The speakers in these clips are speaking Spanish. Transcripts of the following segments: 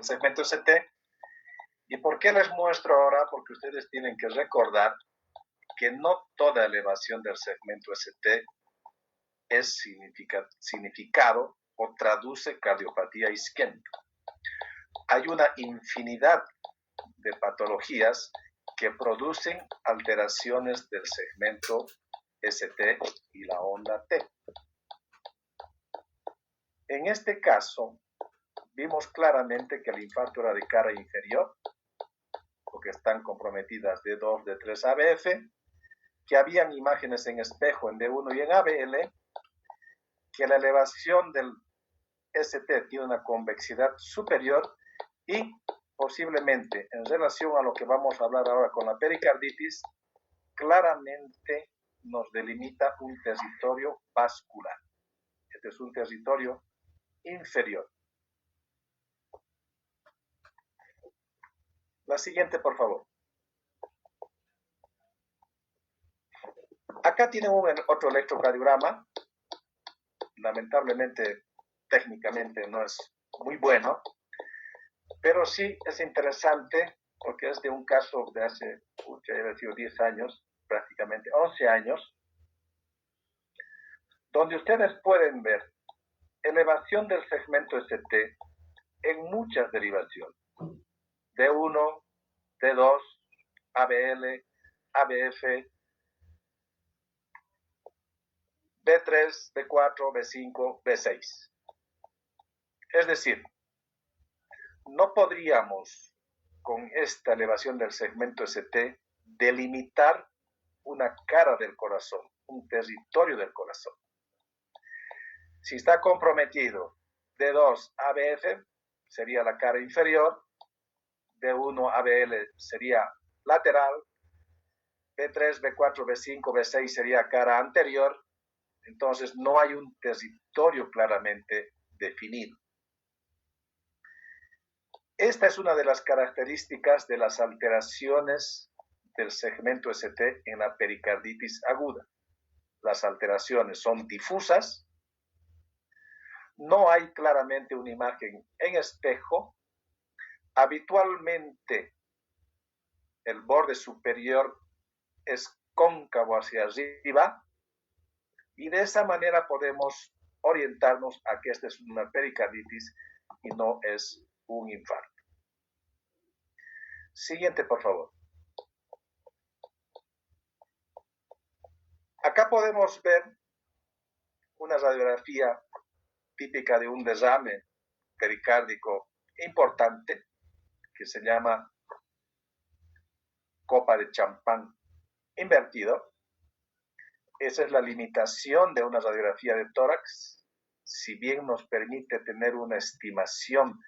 del segmento ST. ¿Y por qué les muestro ahora? Porque ustedes tienen que recordar que no toda elevación del segmento ST es significado o traduce cardiopatía isquémica. Hay una infinidad de patologías que producen alteraciones del segmento ST y la onda T. En este caso, vimos claramente que el infarto era de cara inferior, porque están comprometidas D2, D3, ABF, que habían imágenes en espejo en D1 y en ABL, que la elevación del ST tiene una convexidad superior y posiblemente en relación a lo que vamos a hablar ahora con la pericarditis, claramente nos delimita un territorio vascular. Este es un territorio inferior. La siguiente, por favor. Acá tienen otro electrocardiograma. Lamentablemente, técnicamente no es muy bueno, pero sí es interesante porque es de un caso de hace, ya debe sido 10 años, prácticamente 11 años, donde ustedes pueden ver elevación del segmento ST en muchas derivaciones. D1, D2, ABL, ABF, B3, B4, B5, B6. Es decir, no podríamos con esta elevación del segmento ST delimitar una cara del corazón, un territorio del corazón. Si está comprometido D2 ABF, sería la cara inferior, D1 ABL sería lateral, B3, B4, B5, B6 sería cara anterior, entonces no hay un territorio claramente definido. Esta es una de las características de las alteraciones del segmento ST en la pericarditis aguda. Las alteraciones son difusas, no hay claramente una imagen en espejo, habitualmente el borde superior es cóncavo hacia arriba y de esa manera podemos orientarnos a que esta es una pericarditis y no es un infarto. Siguiente, por favor. Acá podemos ver una radiografía típica de un derrame pericárdico importante que se llama copa de champán invertido. Esa es la limitación de una radiografía de tórax. Si bien nos permite tener una estimación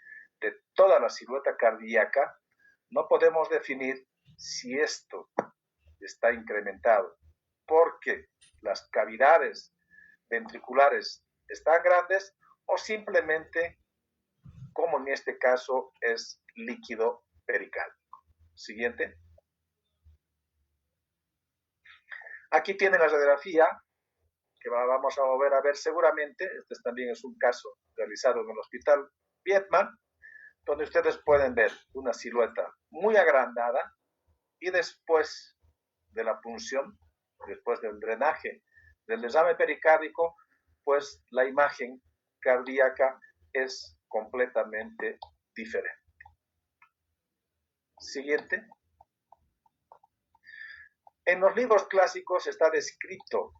de toda la silueta cardíaca, no podemos definir si esto está incrementado porque las cavidades ventriculares están grandes o simplemente, como en este caso, es líquido pericárdico. Siguiente. Aquí tienen la radiografía que vamos a volver a ver seguramente. Este también es un caso realizado en el Hospital Vietnam, donde ustedes pueden ver una silueta muy agrandada y después de la punción, después del drenaje del derrame pericárdico, pues la imagen cardíaca es completamente diferente. Siguiente. En los libros clásicos está descrito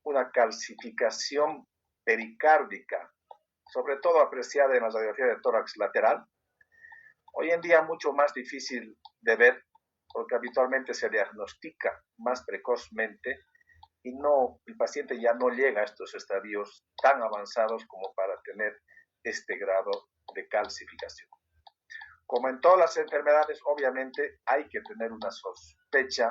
una calcificación pericárdica, sobre todo apreciada en la radiografía de tórax lateral. Hoy en día mucho más difícil de ver porque habitualmente se diagnostica más precozmente y el paciente ya no llega a estos estadios tan avanzados como para tener este grado de calcificación. Como en todas las enfermedades, obviamente hay que tener una sospecha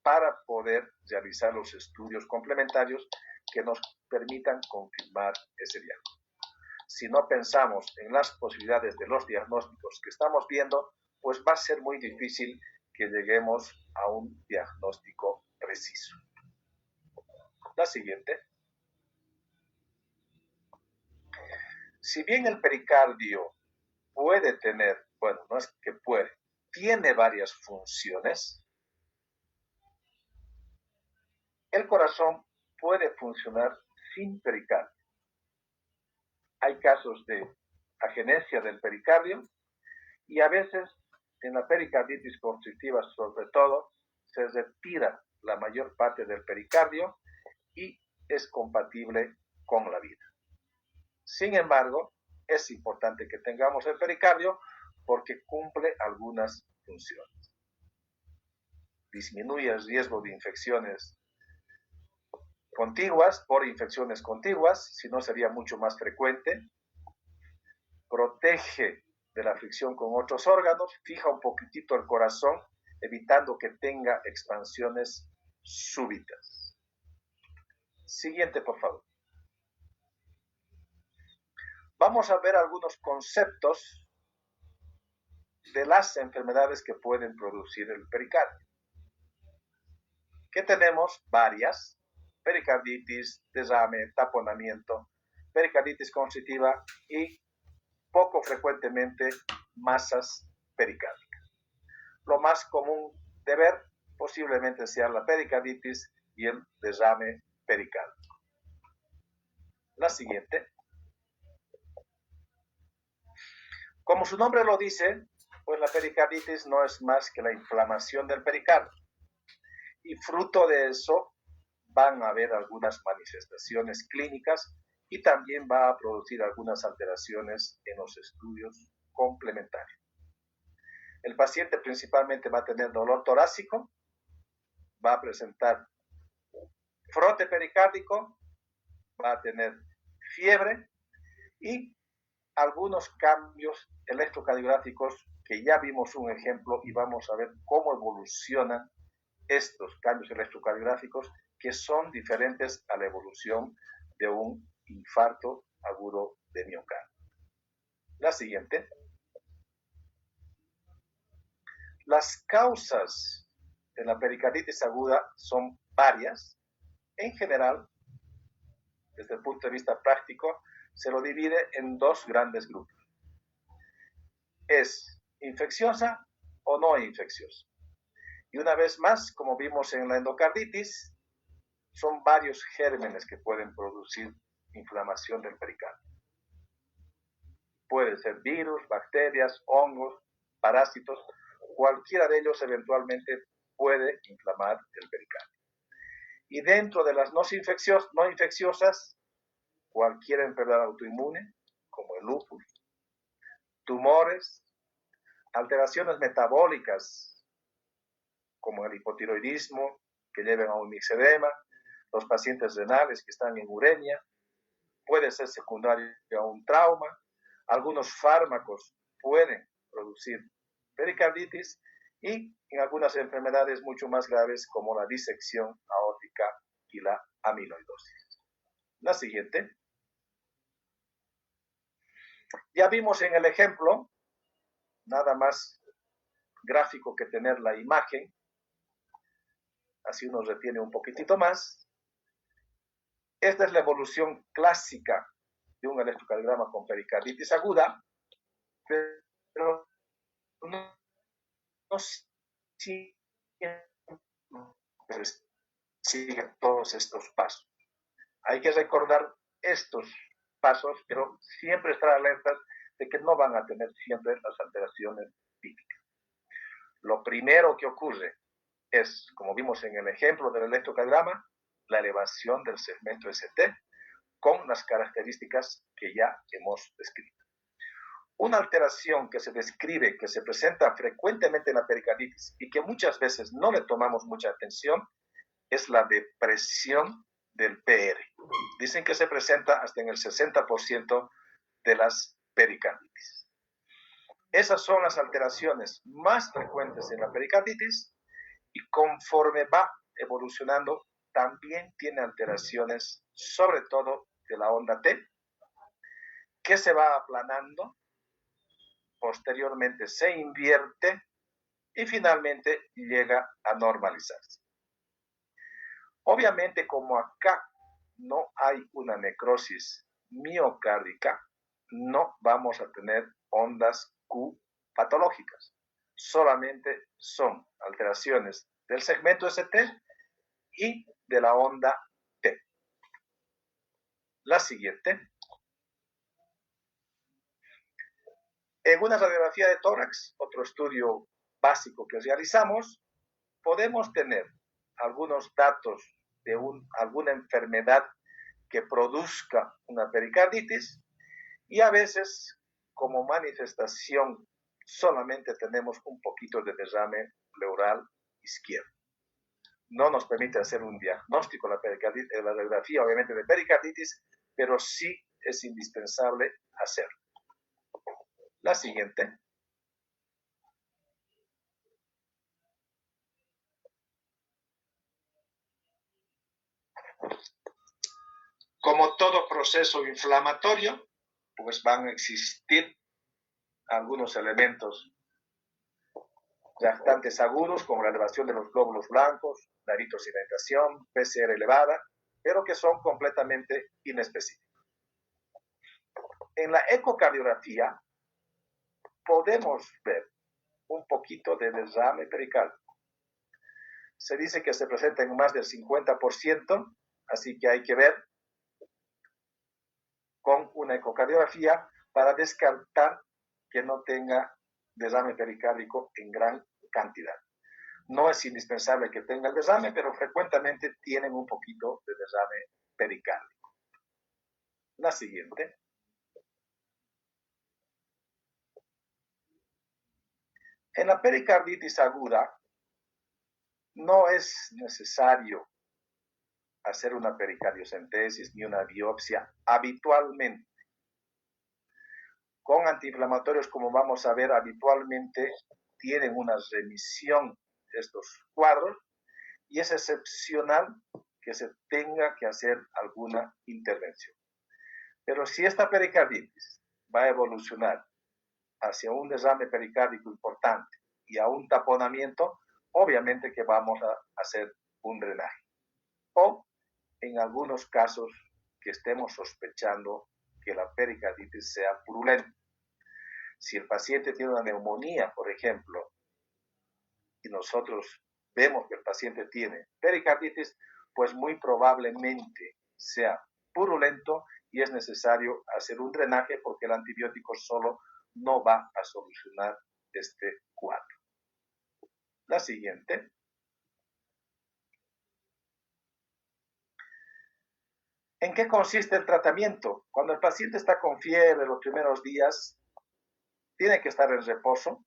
para poder realizar los estudios complementarios que nos permitan confirmar ese diagnóstico. Si no pensamos en las posibilidades de los diagnósticos que estamos viendo, pues va a ser muy difícil que lleguemos a un diagnóstico preciso. La siguiente. Si bien el pericardio puede tener, bueno, no es que puede, tiene varias funciones. El corazón puede funcionar sin pericardio. Hay casos de agenesia del pericardio y a veces en la pericarditis constrictiva sobre todo se retira la mayor parte del pericardio y es compatible con la vida. Sin embargo, es importante que tengamos el pericardio porque cumple algunas funciones. Disminuye el riesgo de infecciones contiguas por infecciones contiguas, si no sería mucho más frecuente. Protege de la fricción con otros órganos, fija un poquitito el corazón, evitando que tenga expansiones súbitas. Siguiente, por favor. Vamos a ver algunos conceptos de las enfermedades que pueden producir el pericardio. Que tenemos varias: pericarditis, derrame, taponamiento, pericarditis constrictiva y poco frecuentemente masas pericárdicas. Lo más común de ver posiblemente sea la pericarditis y el derrame pericárdico. La siguiente. Como su nombre lo dice, pues la pericarditis no es más que la inflamación del pericardio. Y fruto de eso van a haber algunas manifestaciones clínicas y también va a producir algunas alteraciones en los estudios complementarios. El paciente principalmente va a tener dolor torácico, va a presentar frote pericárdico, va a tener fiebre y algunos cambios electrocardiográficos que ya vimos un ejemplo y vamos a ver cómo evolucionan estos cambios electrocardiográficos que son diferentes a la evolución de un infarto agudo de miocardio. La siguiente. Las causas de la pericarditis aguda son varias. En general, desde el punto de vista práctico, se lo divide en dos grandes grupos. ¿Es infecciosa o no infecciosa? Y una vez más, como vimos en la endocarditis, son varios gérmenes que pueden producir inflamación del pericardio. Pueden ser virus, bacterias, hongos, parásitos, cualquiera de ellos eventualmente puede inflamar el pericardio. Y dentro de las no infecciosas, cualquier enfermedad autoinmune, como el lupus, tumores, alteraciones metabólicas, como el hipotiroidismo, que lleven a un mixedema, los pacientes renales que están en uremia, puede ser secundario a un trauma, algunos fármacos pueden producir pericarditis y en algunas enfermedades mucho más graves como la disección aórtica y la amiloidosis. La siguiente. Ya vimos en el ejemplo, nada más gráfico que tener la imagen, así uno retiene un poquitito más. Esta es la evolución clásica de un electrocardiograma con pericarditis aguda, pero no sigue todos estos pasos. Hay que recordar estos pasos, pero siempre estar alertas de que no van a tener siempre las alteraciones típicas. Lo primero que ocurre es, como vimos en el ejemplo del electrocardiograma, la elevación del segmento ST con las características que ya hemos descrito. Una alteración que se describe, que se presenta frecuentemente en la pericarditis y que muchas veces no le tomamos mucha atención, es la depresión del PR. Dicen que se presenta hasta en el 60% de las pericarditis. Esas son las alteraciones más frecuentes en la pericarditis y conforme va evolucionando, también tiene alteraciones, sobre todo de la onda T, que se va aplanando, posteriormente se invierte y finalmente llega a normalizarse. Obviamente, como acá no hay una necrosis miocárdica, no vamos a tener ondas Q patológicas. Solamente son alteraciones del segmento ST y de la onda T. La siguiente. En una radiografía de tórax, otro estudio básico que realizamos, podemos tener algunos datos de alguna enfermedad que produzca una pericarditis y a veces como manifestación solamente tenemos un poquito de derrame pleural izquierdo. No nos permite hacer un diagnóstico de la radiografía, obviamente, de pericarditis, pero sí es indispensable hacerlo. La siguiente. Como todo proceso inflamatorio, pues van a existir algunos elementos reactantes agudos, como la elevación de los glóbulos blancos, la eritrosilinación, PCR elevada, pero que son completamente inespecíficos. En la ecocardiografía podemos ver un poquito de derrame pericárdico. Se dice que se presenta en más del 50%, así que hay que ver con una ecocardiografía para descartar que no tenga derrame pericárdico en gran cantidad. No es indispensable que tenga el derrame, pero frecuentemente tienen un poquito de derrame pericárdico. La siguiente. En la pericarditis aguda no es necesario hacer una pericardiocentesis ni una biopsia habitualmente. Con antiinflamatorios, como vamos a ver, habitualmente tienen una remisión de estos cuadros y es excepcional que se tenga que hacer alguna intervención. Pero si esta pericarditis va a evolucionar hacia un derrame pericárdico importante y a un taponamiento, obviamente que vamos a hacer un drenaje. O en algunos casos que estemos sospechando que la pericarditis sea purulenta. Si el paciente tiene una neumonía, por ejemplo, y nosotros vemos que el paciente tiene pericarditis, pues muy probablemente sea purulento y es necesario hacer un drenaje porque el antibiótico solo no va a solucionar este cuadro. La siguiente. ¿En qué consiste el tratamiento? Cuando el paciente está con fiebre los primeros días, tiene que estar en reposo.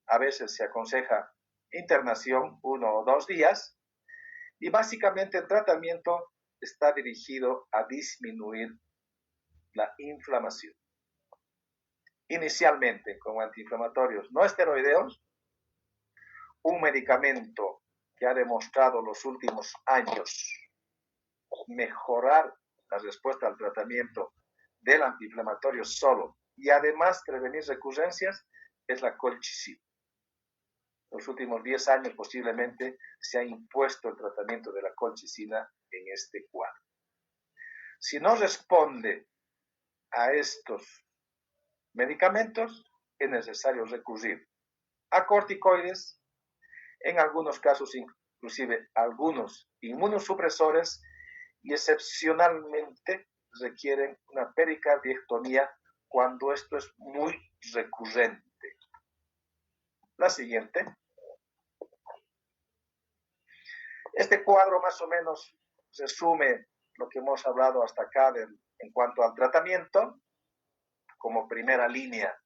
A veces se aconseja internación 1 o 2 días. Y básicamente el tratamiento está dirigido a disminuir la inflamación. Inicialmente con antiinflamatorios no esteroideos, un medicamento que ha demostrado los últimos años mejorar la respuesta al tratamiento del antiinflamatorio solo y además prevenir recurrencias es la colchicina. Los últimos 10 años posiblemente se ha impuesto el tratamiento de la colchicina en este cuadro. Si no responde a estos medicamentos, es necesario recurrir a corticoides, en algunos casos inclusive algunos inmunosupresores y excepcionalmente requieren una pericardiectomía cuando esto es muy recurrente. La siguiente. Este cuadro más o menos resume lo que hemos hablado hasta acá en cuanto al tratamiento. Como primera línea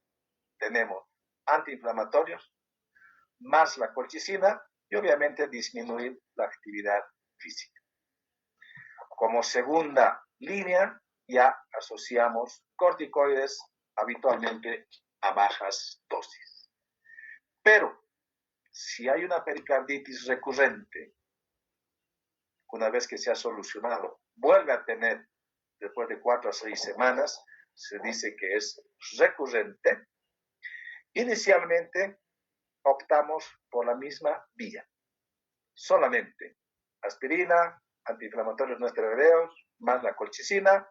tenemos antiinflamatorios, más la colchicina y obviamente disminuir la actividad física. Como segunda línea ya asociamos corticoides habitualmente a bajas dosis. Pero si hay una pericarditis recurrente, una vez que se ha solucionado, vuelve a tener después de 4 a 6 semanas, se dice que es recurrente, inicialmente optamos por la misma vía. Solamente aspirina, antiinflamatorios no esteroideos, más la colchicina.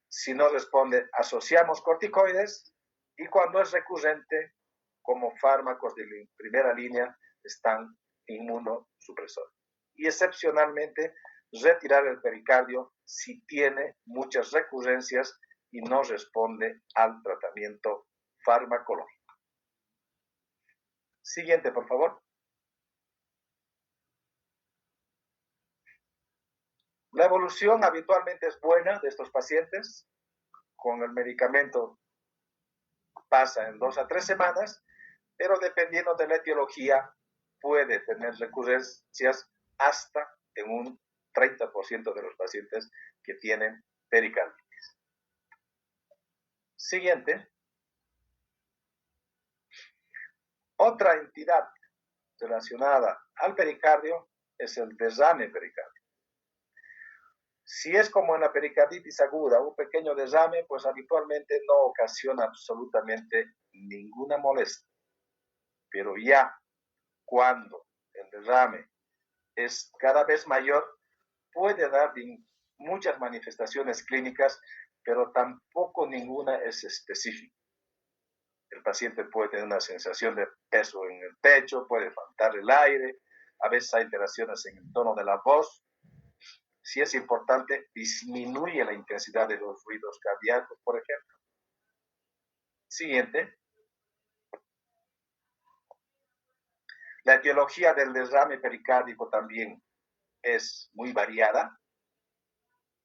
Si no responde, asociamos corticoides, y cuando es recurrente, como fármacos de primera línea, están inmunosupresores. Y excepcionalmente, retirar el pericardio si tiene muchas recurrencias y no responde al tratamiento farmacológico. Siguiente, por favor. La evolución habitualmente es buena de estos pacientes. Con el medicamento pasa en 2 a 3 semanas, pero dependiendo de la etiología puede tener recurrencias hasta en un 30% de los pacientes que tienen pericarditis. Siguiente. Otra entidad relacionada al pericardio es el derrame pericárdico. Si es como en la pericarditis aguda, un pequeño derrame, pues habitualmente no ocasiona absolutamente ninguna molestia. Pero ya cuando el derrame es cada vez mayor, puede dar muchas manifestaciones clínicas, pero tampoco ninguna es específica. El paciente puede tener una sensación de peso en el pecho, puede faltar el aire, a veces hay alteraciones en el tono de la voz. Si es importante, disminuye la intensidad de los ruidos cardíacos, por ejemplo. Siguiente. La etiología del derrame pericárdico también es muy variada.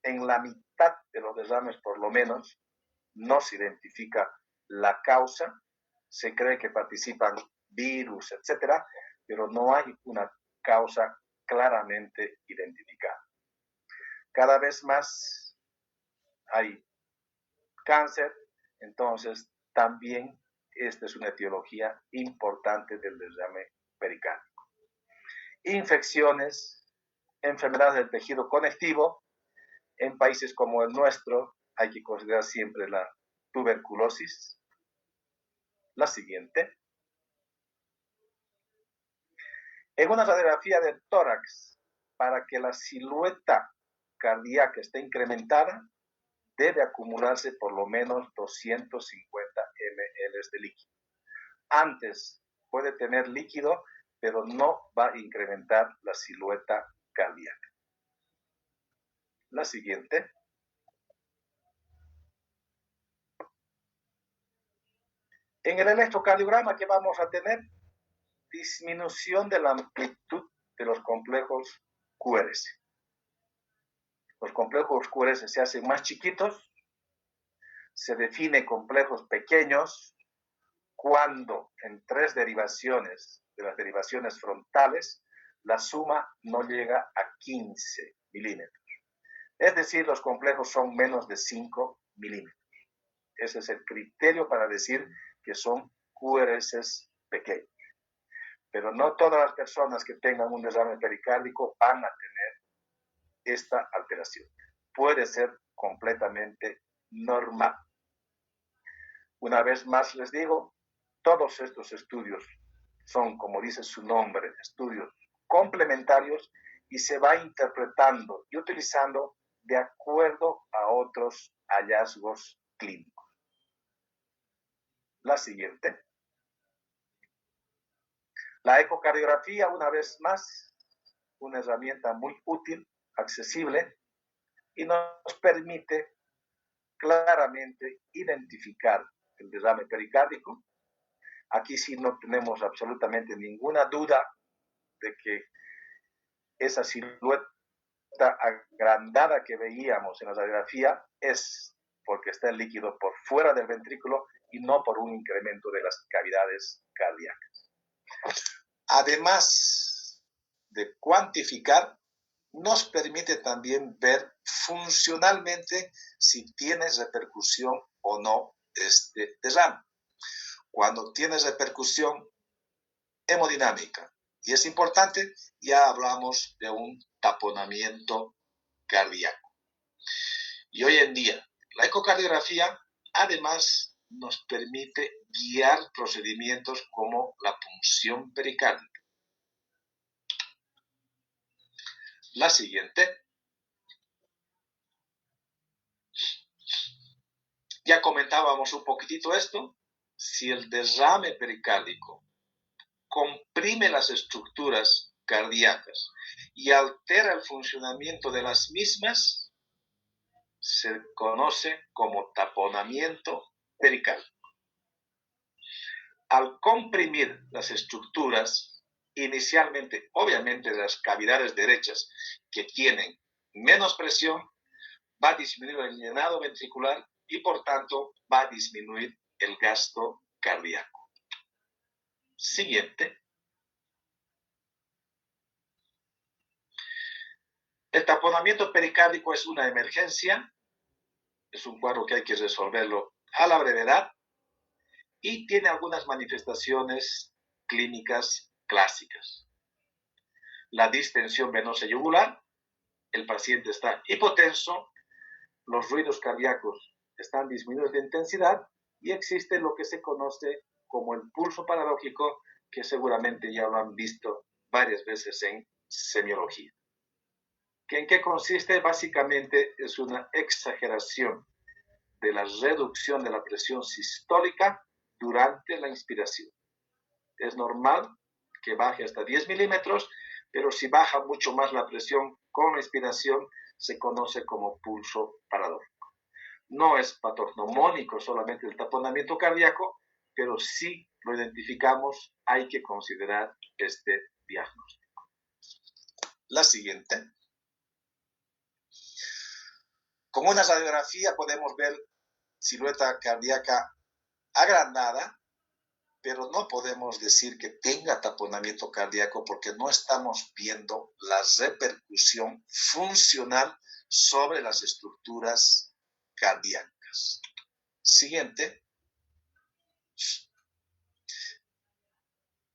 En la mitad de los derrames, por lo menos, no se identifica la causa. Se cree que participan virus, etcétera, pero no hay una causa claramente identificada. Cada vez más hay cáncer, entonces también esta es una etiología importante del derrame pericárdico. Infecciones, enfermedades del tejido conectivo. En países como el nuestro hay que considerar siempre la tuberculosis. La siguiente. En una radiografía del tórax, para que la silueta cardíaca esté incrementada, debe acumularse por lo menos 250 ml de líquido. Antes puede tener líquido, pero no va a incrementar la silueta cardíaca. La siguiente. En el electrocardiograma que vamos a tener, disminución de la amplitud de los complejos QRS. Los complejos QRS se hacen más chiquitos, se define complejos pequeños cuando en 3 derivaciones de las derivaciones frontales la suma no llega a 15 milímetros. Es decir, los complejos son menos de 5 milímetros. Ese es el criterio para decir que son QRS pequeños. Pero no todas las personas que tengan un derrame pericárdico van a tener esta alteración. Puede ser completamente normal. Una vez más les digo, todos estos estudios son, como dice su nombre, estudios complementarios y se va interpretando y utilizando de acuerdo a otros hallazgos clínicos. La siguiente. La ecocardiografía, una vez más, una herramienta muy útil, accesible, y nos permite claramente identificar el derrame pericárdico. Aquí sí no tenemos absolutamente ninguna duda de que esa silueta agrandada que veíamos en la radiografía es porque está el líquido por fuera del ventrículo y no por un incremento de las cavidades cardíacas. Además de cuantificar, nos permite también ver funcionalmente si tiene repercusión o no este derrame. Cuando tiene repercusión hemodinámica, y es importante, ya hablamos de un taponamiento cardíaco. Y hoy en día, la ecocardiografía además nos permite guiar procedimientos como la punción pericárdica. La siguiente. Ya comentábamos un poquitito esto. Si el derrame pericárdico comprime las estructuras cardíacas y altera el funcionamiento de las mismas, se conoce como taponamiento pericárdico. Al comprimir las estructuras, inicialmente, obviamente, las cavidades derechas que tienen menos presión, va a disminuir el llenado ventricular y, por tanto, va a disminuir el gasto cardíaco. Siguiente. El taponamiento pericárdico es una emergencia, es un cuadro que hay que resolverlo a la brevedad y tiene algunas manifestaciones clínicas clásicas. La distensión venosa yugular, el paciente está hipotenso, los ruidos cardíacos están disminuidos de intensidad y existe lo que se conoce como el pulso paradójico, que seguramente ya lo han visto varias veces en semiología. ¿En qué consiste? Básicamente es una exageración de la reducción de la presión sistólica durante la inspiración. Es normal que baje hasta 10 milímetros, pero si baja mucho más la presión con la inspiración, se conoce como pulso paradójico. No es patognomónico solamente el taponamiento cardíaco, pero si lo identificamos, hay que considerar este diagnóstico. La siguiente. Con una radiografía podemos ver silueta cardíaca agrandada, pero no podemos decir que tenga taponamiento cardíaco porque no estamos viendo la repercusión funcional sobre las estructuras cardíacas. Siguiente.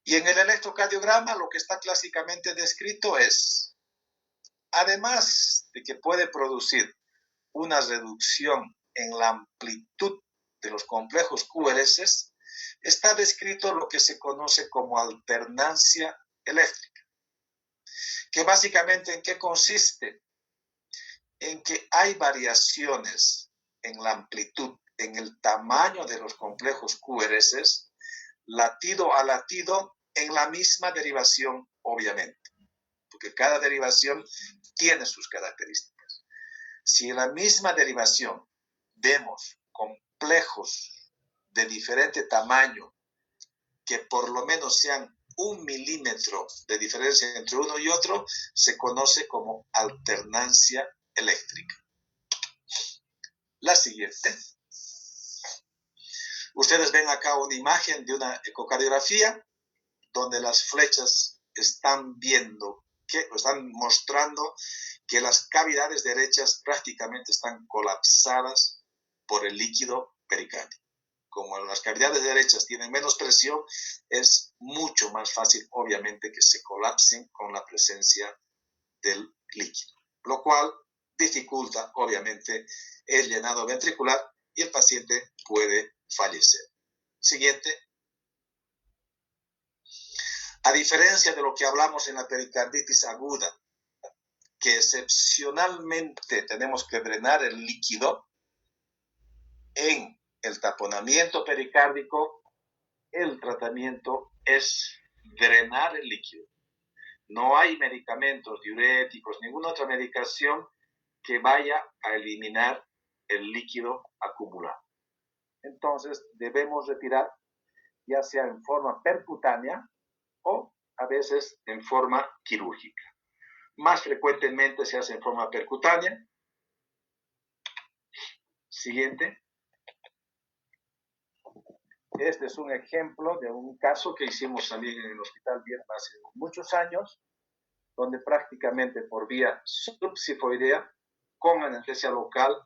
Y en el electrocardiograma lo que está clásicamente descrito es, además de que puede producir una reducción en la amplitud de los complejos QRS, está descrito lo que se conoce como alternancia eléctrica, que básicamente ¿en qué consiste? En que hay variaciones en la amplitud, en el tamaño de los complejos QRS, latido a latido, en la misma derivación, obviamente, porque cada derivación tiene sus características. Si en la misma derivación vemos complejos de diferente tamaño, que por lo menos sean 1 milímetro de diferencia entre uno y otro, se conoce como alternancia eléctrica. La siguiente. Ustedes ven acá una imagen de una ecocardiografía donde las flechas están mostrando que las cavidades derechas prácticamente están colapsadas por el líquido pericárdico. Como las cavidades derechas tienen menos presión, es mucho más fácil, obviamente, que se colapsen con la presencia del líquido, lo cual dificulta, obviamente, el llenado ventricular y el paciente puede fallecer. Siguiente. A diferencia de lo que hablamos en la pericarditis aguda, que excepcionalmente tenemos que drenar el líquido, en el taponamiento pericárdico, el tratamiento es drenar el líquido. No hay medicamentos diuréticos, ninguna otra medicación que vaya a eliminar el líquido acumulado. Entonces debemos retirar, ya sea en forma percutánea o a veces en forma quirúrgica. Más frecuentemente se hace en forma percutánea. Siguiente. Este es un ejemplo de un caso que hicimos también en el Hospital Viedma hace muchos años, donde prácticamente por vía subsifoidea, con anestesia local,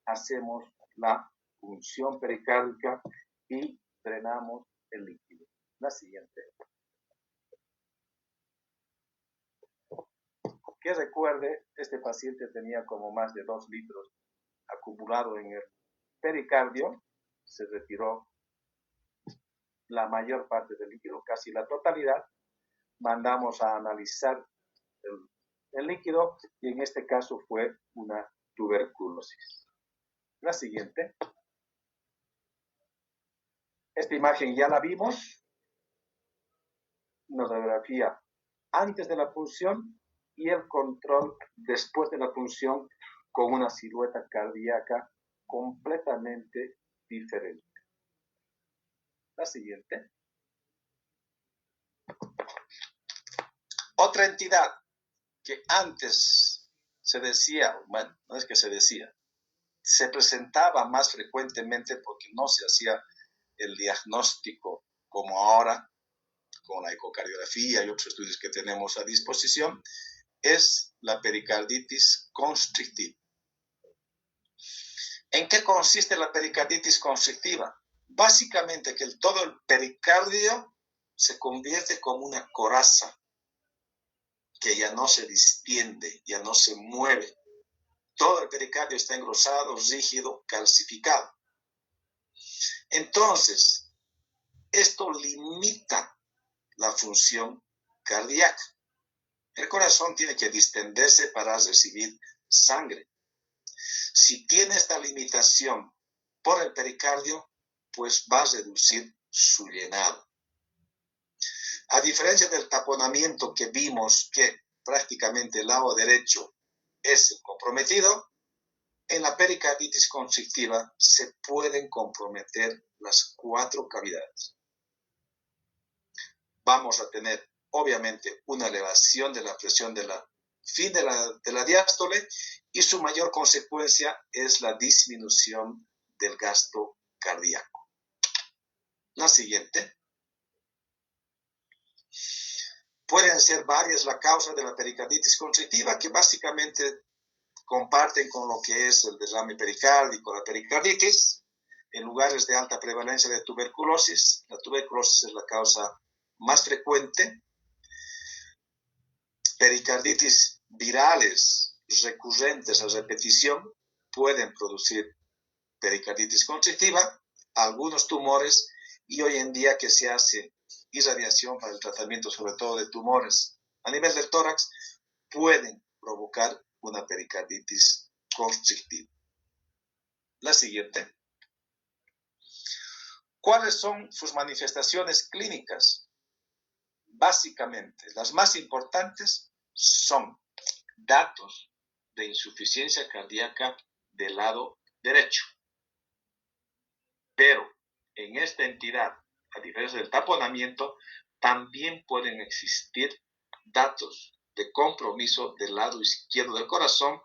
hacemos la punción pericárdica y drenamos el líquido. La siguiente. Que recuerde, este paciente tenía como más de 2 litros acumulado en el pericardio, se retiró la mayor parte del líquido, casi la totalidad, mandamos a analizar el líquido y en este caso fue una tuberculosis. La siguiente. Esta imagen ya la vimos, una radiografía antes de la punción y el control después de la punción con una silueta cardíaca completamente diferente. La siguiente. Otra entidad que antes se decía, bueno, no es que se decía, se presentaba más frecuentemente porque no se hacía el diagnóstico como ahora, con la ecocardiografía y otros estudios que tenemos a disposición, es la pericarditis constrictiva. ¿En qué consiste la pericarditis constrictiva? Básicamente que todo el pericardio se convierte como una coraza que ya no se distiende, ya no se mueve. Todo el pericardio está engrosado, rígido, calcificado. Entonces, esto limita la función cardíaca. El corazón tiene que distenderse para recibir sangre. Si tiene esta limitación por el pericardio, pues va a reducir su llenado. A diferencia del taponamiento que vimos que prácticamente el lado derecho es el comprometido, en la pericarditis constrictiva se pueden comprometer las 4 cavidades. Vamos a tener, obviamente, una elevación de la presión de la fin de la diástole y su mayor consecuencia es la disminución del gasto cardíaco. La siguiente. Pueden ser varias la causa de la pericarditis constrictiva que básicamente comparten con lo que es el derrame pericárdico, la pericarditis. En lugares de alta prevalencia de tuberculosis, la tuberculosis es la causa más frecuente. Pericarditis virales recurrentes a repetición pueden producir pericarditis constrictiva, algunos tumores y hoy en día que se hace irradiación para el tratamiento sobre todo de tumores a nivel del tórax, pueden provocar una pericarditis constrictiva. La siguiente. ¿Cuáles son sus manifestaciones clínicas? Básicamente, las más importantes son datos de insuficiencia cardíaca del lado derecho. Pero en esta entidad, a diferencia del taponamiento, también pueden existir datos de compromiso del lado izquierdo del corazón,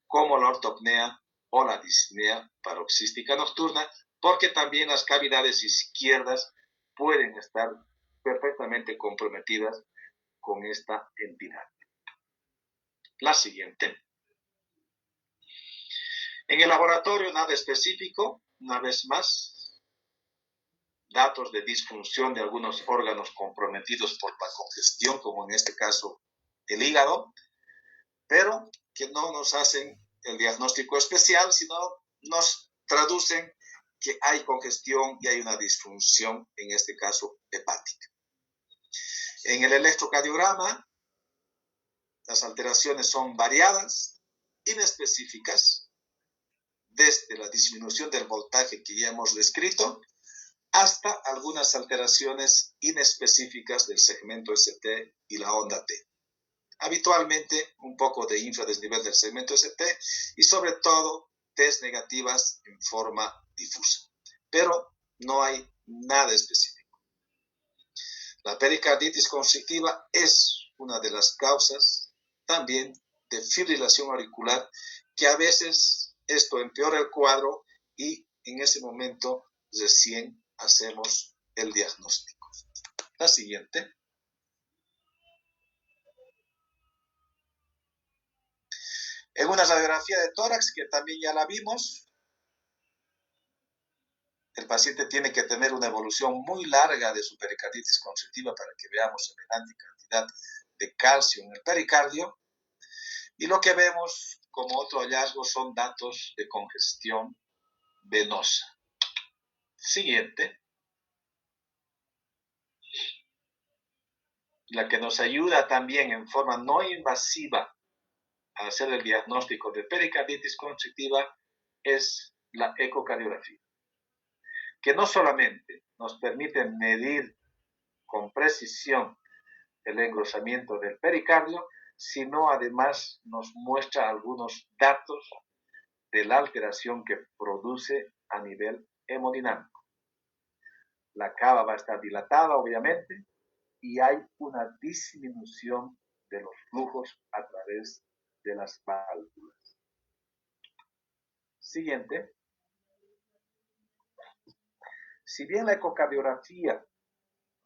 como la ortopnea o la disnea paroxística nocturna, porque también las cavidades izquierdas pueden estar perfectamente comprometidas con esta entidad. La siguiente. En el laboratorio nada específico, una vez más, datos de disfunción de algunos órganos comprometidos por la congestión, como en este caso el hígado, pero que no nos hacen el diagnóstico especial, sino nos traducen que hay congestión y hay una disfunción, en este caso hepática. En el electrocardiograma, las alteraciones son variadas, inespecíficas, desde la disminución del voltaje que ya hemos descrito, hasta algunas alteraciones inespecíficas del segmento ST y la onda T. Habitualmente un poco de infradesnivel del segmento ST y sobre todo T's negativas en forma difusa. Pero no hay nada específico. La pericarditis constrictiva es una de las causas también de fibrilación auricular, que a veces esto empeora el cuadro y en ese momento recién hacemos el diagnóstico. La siguiente. En una radiografía de tórax, que también ya la vimos, el paciente tiene que tener una evolución muy larga de su pericarditis constrictiva para que veamos semejante cantidad de calcio en el pericardio. Y lo que vemos como otro hallazgo son datos de congestión venosa. Siguiente. La que nos ayuda también en forma no invasiva a hacer el diagnóstico de pericarditis constrictiva es la ecocardiografía, que no solamente nos permite medir con precisión el engrosamiento del pericardio, sino además nos muestra algunos datos de la alteración que produce a nivel hemodinámico. La cava va a estar dilatada, obviamente, y hay una disminución de los flujos a través de las válvulas. Siguiente. Si bien la ecocardiografía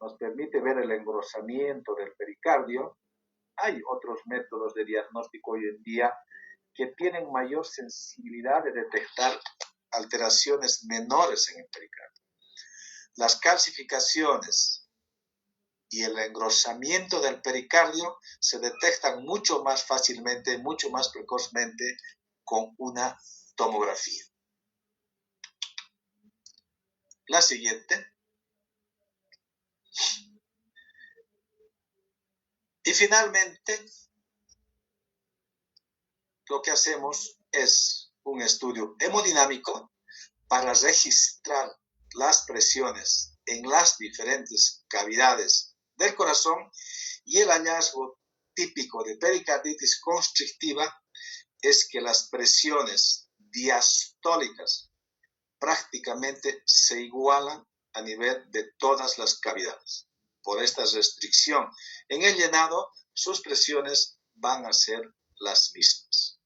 nos permite ver el engrosamiento del pericardio, hay otros métodos de diagnóstico hoy en día que tienen mayor sensibilidad de detectar alteraciones menores en el pericardio. Las calcificaciones y el engrosamiento del pericardio se detectan mucho más fácilmente, mucho más precozmente con una tomografía. La siguiente. Y finalmente, lo que hacemos es un estudio hemodinámico para registrar las presiones en las diferentes cavidades del corazón, y el hallazgo típico de pericarditis constrictiva es que las presiones diastólicas prácticamente se igualan a nivel de todas las cavidades. Por esta restricción en el llenado, sus presiones van a ser las mismas.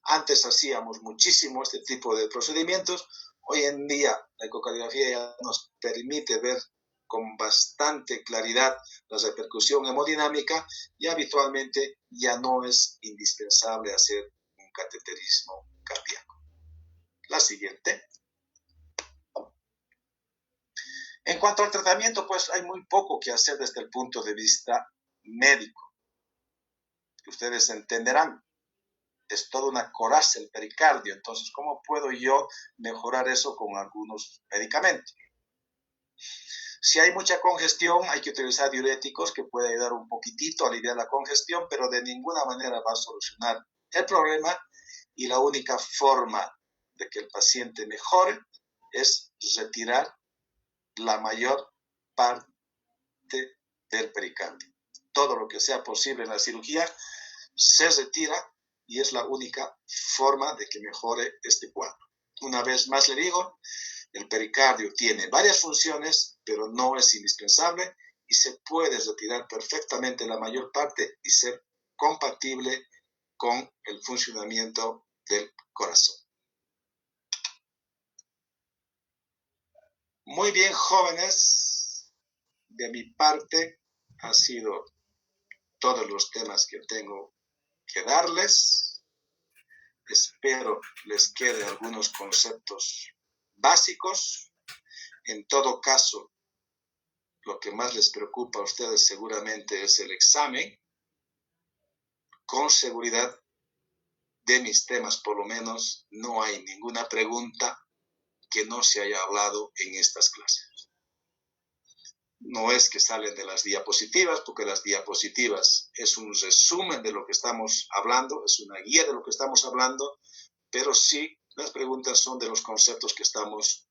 Antes hacíamos muchísimo este tipo de procedimientos. Hoy en día la ecocardiografía ya nos permite ver con bastante claridad la repercusión hemodinámica y habitualmente ya no es indispensable hacer un cateterismo cardíaco. La siguiente. En cuanto al tratamiento, pues hay muy poco que hacer desde el punto de vista médico. Ustedes entenderán, es toda una coraza el pericardio, entonces, ¿cómo puedo yo mejorar eso con algunos medicamentos? Si hay mucha congestión, hay que utilizar diuréticos que puede ayudar un poquitito a aliviar la congestión, pero de ninguna manera va a solucionar el problema, y la única forma de que el paciente mejore es retirar la mayor parte del pericardio. Todo lo que sea posible en la cirugía se retira y es la única forma de que mejore este cuadro. Una vez más le digo, el pericardio tiene varias funciones, pero no es indispensable y se puede retirar perfectamente la mayor parte y ser compatible con el funcionamiento del corazón. Muy bien, jóvenes, de mi parte ha sido todos los temas que tengo que darles. Espero les quede algunos conceptos básicos. En todo caso, lo que más les preocupa a ustedes seguramente es el examen. Con seguridad, de mis temas por lo menos, no hay ninguna pregunta que no se haya hablado en estas clases. No es que salen de las diapositivas, porque las diapositivas es un resumen de lo que estamos hablando, es una guía de lo que estamos hablando, pero sí las preguntas son de los conceptos que estamos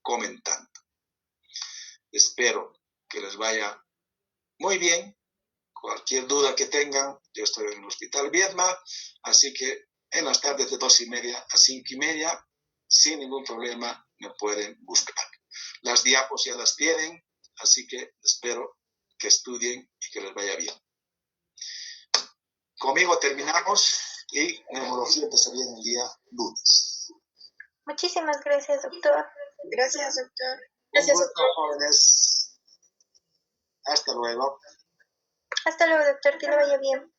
comentando. Espero que les vaya muy bien. Cualquier duda que tengan, yo estoy en el Hospital Viedma, así que en las tardes de 2:30 a 5:30, sin ningún problema, me pueden buscar. Las diapos ya las tienen, así que espero que estudien y que les vaya bien. Conmigo terminamos y neumología empezaría el día lunes. Muchísimas gracias, doctor. Gracias, doctor. Un gusto, jóvenes. Hasta luego. Hasta luego, doctor, que le vaya bien.